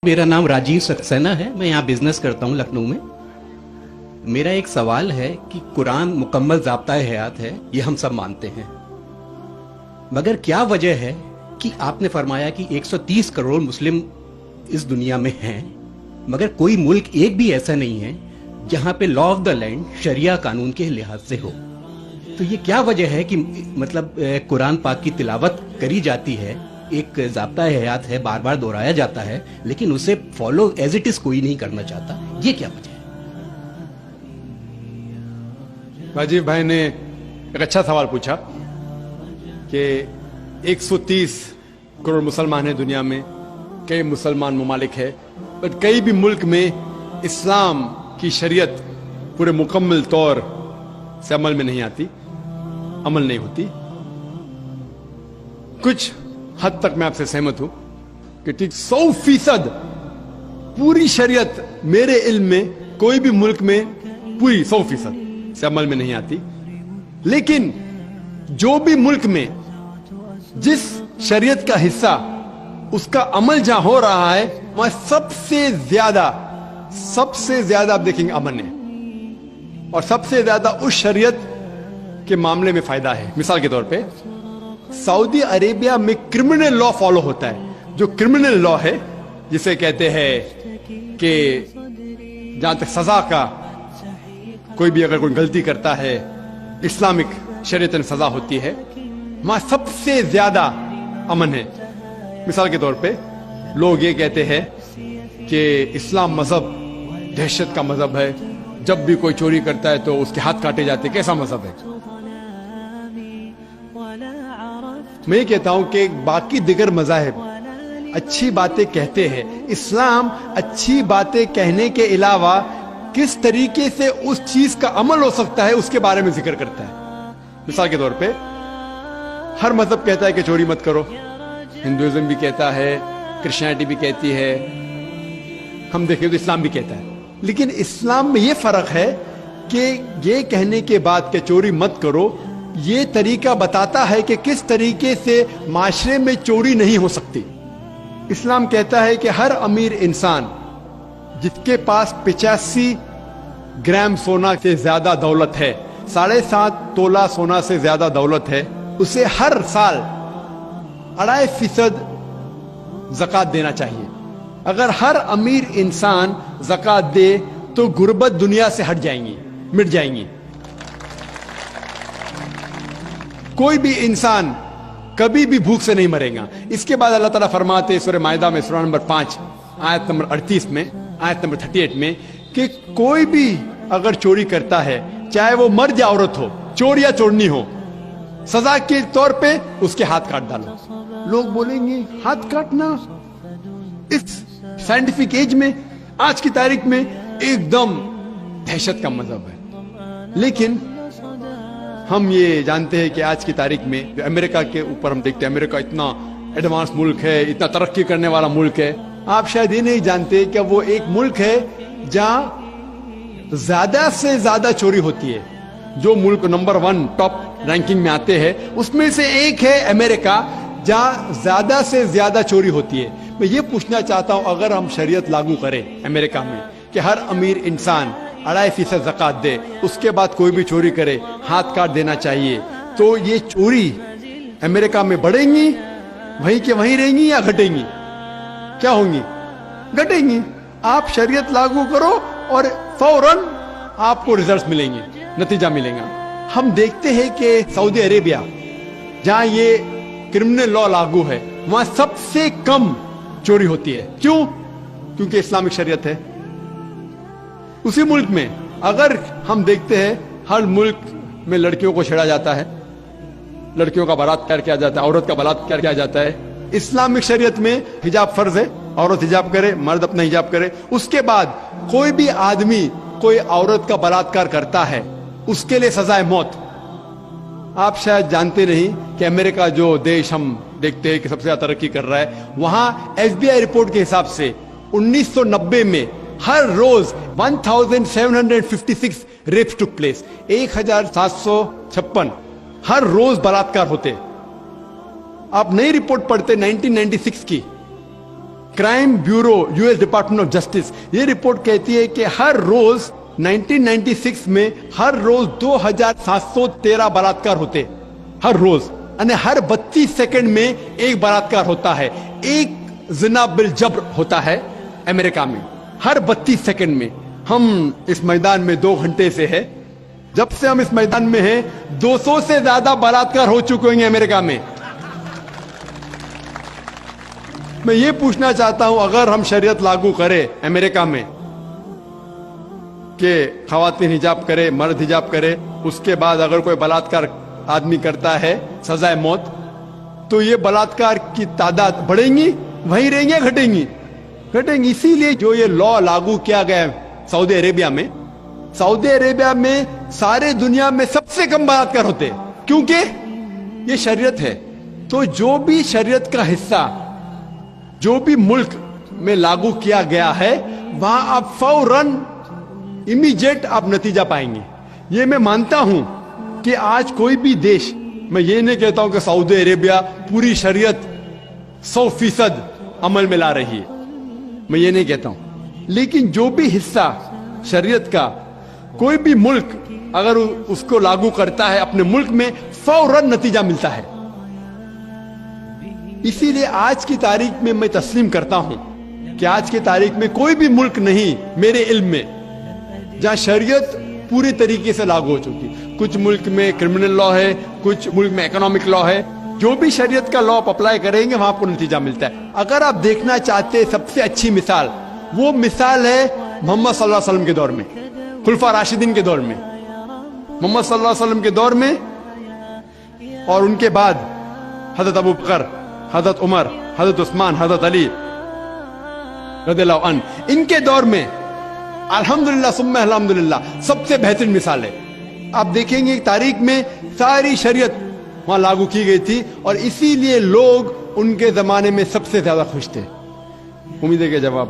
मेरा नाम राजीव सक्सेना है। मैं यहाँ बिजनेस करता हूँ लखनऊ में। मेरा एक सवाल है कि कुरान मुकम्मल ज़ाब्ता-ए हयात है, ये हम सब मानते हैं, मगर क्या वजह है कि आपने फरमाया कि 130 करोड़ मुस्लिम इस दुनिया में हैं, मगर कोई मुल्क एक भी ऐसा नहीं है जहाँ पे लॉ ऑफ द लैंड शरिया कानून के लिहाज से हो। तो ये क्या वजह है कि मतलब कुरान पाक की तिलावत करी जाती है, एक ज़ाब्ता-ए हयात है, बार बार दोहराया जाता है, लेकिन उसे फॉलो एज इट इज कोई नहीं करना चाहता, ये क्या वजह है? राजीव भाई ने एक अच्छा सवाल पूछा कि 130 करोड़ मुसलमान हैं दुनिया में, कई मुसलमान ममालिक है, पर कई भी मुल्क में इस्लाम की शरीयत पूरे मुकम्मल तौर से अमल में नहीं आती, अमल नहीं होती। कुछ हद तक मैं आपसे सहमत हूं कि ठीक 100% पूरी शरीयत मेरे इल्म में कोई भी मुल्क में पूरी 100% से अमल में नहीं आती, लेकिन जो भी मुल्क में जिस शरीयत का हिस्सा उसका अमल जहां हो रहा है वहां सबसे ज्यादा आप देखेंगे अमन है, और सबसे ज्यादा उस शरीयत के मामले में फायदा है। मिसाल के तौर पे सऊदी अरेबिया में क्रिमिनल लॉ फॉलो होता है। जो क्रिमिनल लॉ है जिसे कहते हैं कि जहां तक सजा का, कोई भी अगर कोई गलती करता है इस्लामिक शरीयत में सजा होती है, वहां सबसे ज्यादा अमन है। मिसाल के तौर पे लोग ये कहते हैं कि इस्लाम मजहब दहशत का मजहब है, जब भी कोई चोरी करता है तो उसके हाथ काटे जाते हैं। कैसा मजहब है? मैं ये कहता हूं कि बाकी दिगर मज़ाहिब अच्छी बातें कहते हैं, इस्लाम अच्छी बातें कहने के अलावा किस तरीके से उस चीज का अमल हो सकता है उसके बारे में जिक्र करता है। मिसाल के तौर पे हर मजहब कहता है कि चोरी मत करो, हिंदुइज्म भी कहता है, क्रिश्चियनिटी भी कहती है, हम देखें तो इस्लाम भी कहता है। लेकिन इस्लाम में यह फर्क है कि ये कहने के बाद कि चोरी मत करो, ये तरीका बताता है कि किस तरीके से माशरे में चोरी नहीं हो सकती। इस्लाम कहता है कि हर अमीर इंसान जिसके पास 85 ग्राम सोना से ज्यादा दौलत है, 7.5 तोला सोना से ज्यादा दौलत है, उसे हर साल 2.5% ज़कात देना चाहिए। अगर हर अमीर इंसान ज़कात दे तो गुर्बत दुनिया से हट जाएंगी, मिट जाएंगी। कोई भी इंसान कभी भी भूख से नहीं मरेगा। इसके बाद अल्लाह ताला फरमाते हैं सूरह माइदा में सूरह नंबर 5 आयत नंबर 38 में, आयत नंबर 38 में कि कोई भी अगर चोरी करता है, चाहे वो मर्द या औरत हो, चोर या चोरनी हो, सजा के तौर पे उसके हाथ काट डालो। लोग बोलेंगे हाथ काटना इस साइंटिफिक एज में, आज की तारीख में एकदम दहशत का मजहब है। लेकिन हम ये जानते हैं कि आज की तारीख में अमेरिका के ऊपर हम देखते हैं, अमेरिका इतना एडवांस मुल्क है, इतना तरक्की करने वाला मुल्क है। आप शायद ये नहीं जानते कि वो एक मुल्क है जहां ज्यादा से ज्यादा चोरी होती है। जो मुल्क नंबर 1 टॉप रैंकिंग में आते हैं उसमें से एक है अमेरिका, जहां ज्यादा से ज्यादा चोरी होती है। मैं ये पूछना चाहता हूं, अगर हम शरीयत लागू करें अमेरिका में कि हर अमीर इंसान 2.5% ज़कात दे, उसके बाद कोई भी चोरी करे हाथ काट देना चाहिए, तो ये चोरी अमेरिका में बढ़ेंगी, वहीं के वहीं रहेंगी या घटेंगी? क्या होंगी? घटेंगी। आप शरीयत लागू करो और फौरन आपको रिजल्ट मिलेंगे, नतीजा मिलेगा। हम देखते हैं कि सऊदी अरेबिया जहां ये क्रिमिनल लॉ लागू है, वहां सबसे कम चोरी होती है। क्यों? क्योंकि इस्लामिक शरीयत है। उसी मुल्क में अगर हम देखते हैं हर मुल्क में लड़कियों को छेड़ा जाता है, लड़कियों का बलात्कार किया जाता है, औरत का बलात्कार किया जाता है। इस्लामिक शरीयत में हिजाब फर्ज है, औरत हिजाब करे, मर्द अपना हिजाब करे। उसके बाद कोई भी आदमी कोई औरत का बलात्कार करता है, उसके लिए सजा है मौत। आप शायद जानते नहीं कि अमेरिका जो देश हम देखते हैं कि सबसे ज्यादा तरक्की कर रहा है, वहां FBI रिपोर्ट के हिसाब से 1990 में हर रोज 1756 रेप्स टुक प्लेस, 1756 हर रोज बलात्कार होते। आप नई रिपोर्ट पढ़ते 1996 की, crime bureau US department of justice, ये रिपोर्ट कहती है कि हर रोज 1996 में हर रोज 2713 बलात्कार होते, हर रोज, यानी हर 32 सेकंड में एक बलात्कार होता है, एक जिना बिल जब्र होता है अमेरिका में हर 32 सेकंड में। हम इस मैदान में 2 घंटे से है, जब से हम इस मैदान में हैं 200 से ज्यादा बलात्कार हो चुके होंगे अमेरिका में। मैं ये पूछना चाहता हूं, अगर हम शरीयत लागू करें अमेरिका में कि खवातीन हिजाब करे, मर्द हिजाब करे, उसके बाद अगर कोई बलात्कार आदमी करता है सजाए मौत, तो ये बलात्कार की तादाद बढ़ेंगी, वहीं रहेंगी या घटेंगी? घटेंगी। इसीलिए जो ये लॉ लागू किया गया है सऊदी अरेबिया में, सऊदी अरेबिया में सारे दुनिया में सबसे कम बलात्कार होते हैं, क्योंकि ये शरीयत है। तो जो भी शरीयत का हिस्सा जो भी मुल्क में लागू किया गया है, वहां आप फौरन इमीडिएट आप नतीजा पाएंगे। ये मैं मानता हूं कि आज कोई भी देश, मैं ये नहीं कहता हूं कि सऊदी अरेबिया पूरी शरीयत 100% अमल में ला रही है, मैं ये नहीं कहता हूं, लेकिन जो भी हिस्सा शरीयत का कोई भी मुल्क अगर उसको लागू करता है अपने मुल्क में, फौरन नतीजा मिलता है। इसीलिए आज की तारीख में मैं तस्लीम करता हूं कि आज की तारीख में कोई भी मुल्क नहीं मेरे इल्म में जहां शरीयत पूरी तरीके से लागू हो चुकी। कुछ मुल्क में क्रिमिनल लॉ है, कुछ मुल्क में इकोनॉमिक लॉ है, जो भी शरीयत का लॉ आप अप्लाई करेंगे वहां आपको नतीजा मिलता है। अगर आप देखना चाहते हैं सबसे अच्छी मिसाल, वो मिसाल है मोहम्मद सल्लल्लाहु अलैहि वसल्लम के दौर में, खुलफा राशिदीन के दौर में, मोहम्मद सल्लल्लाहु अलैहि वसल्लम के दौर में और उनके बाद हजरत अबू बकर, हजरत उमर, हजरत उस्मान, हजरत अली रज़ियल्लाहु अन्हु, इनके दौर में अल्हम्दुलिल्लाह सुम्मा अल्हम्दुलिल्लाह सबसे बेहतरीन मिसाल है। आप देखेंगे तारीख में सारी शरीयत वहां लागू की गई थी और इसीलिए लोग उनके जमाने में सबसे ज्यादा खुश थे। उम्मीद है कि जवाब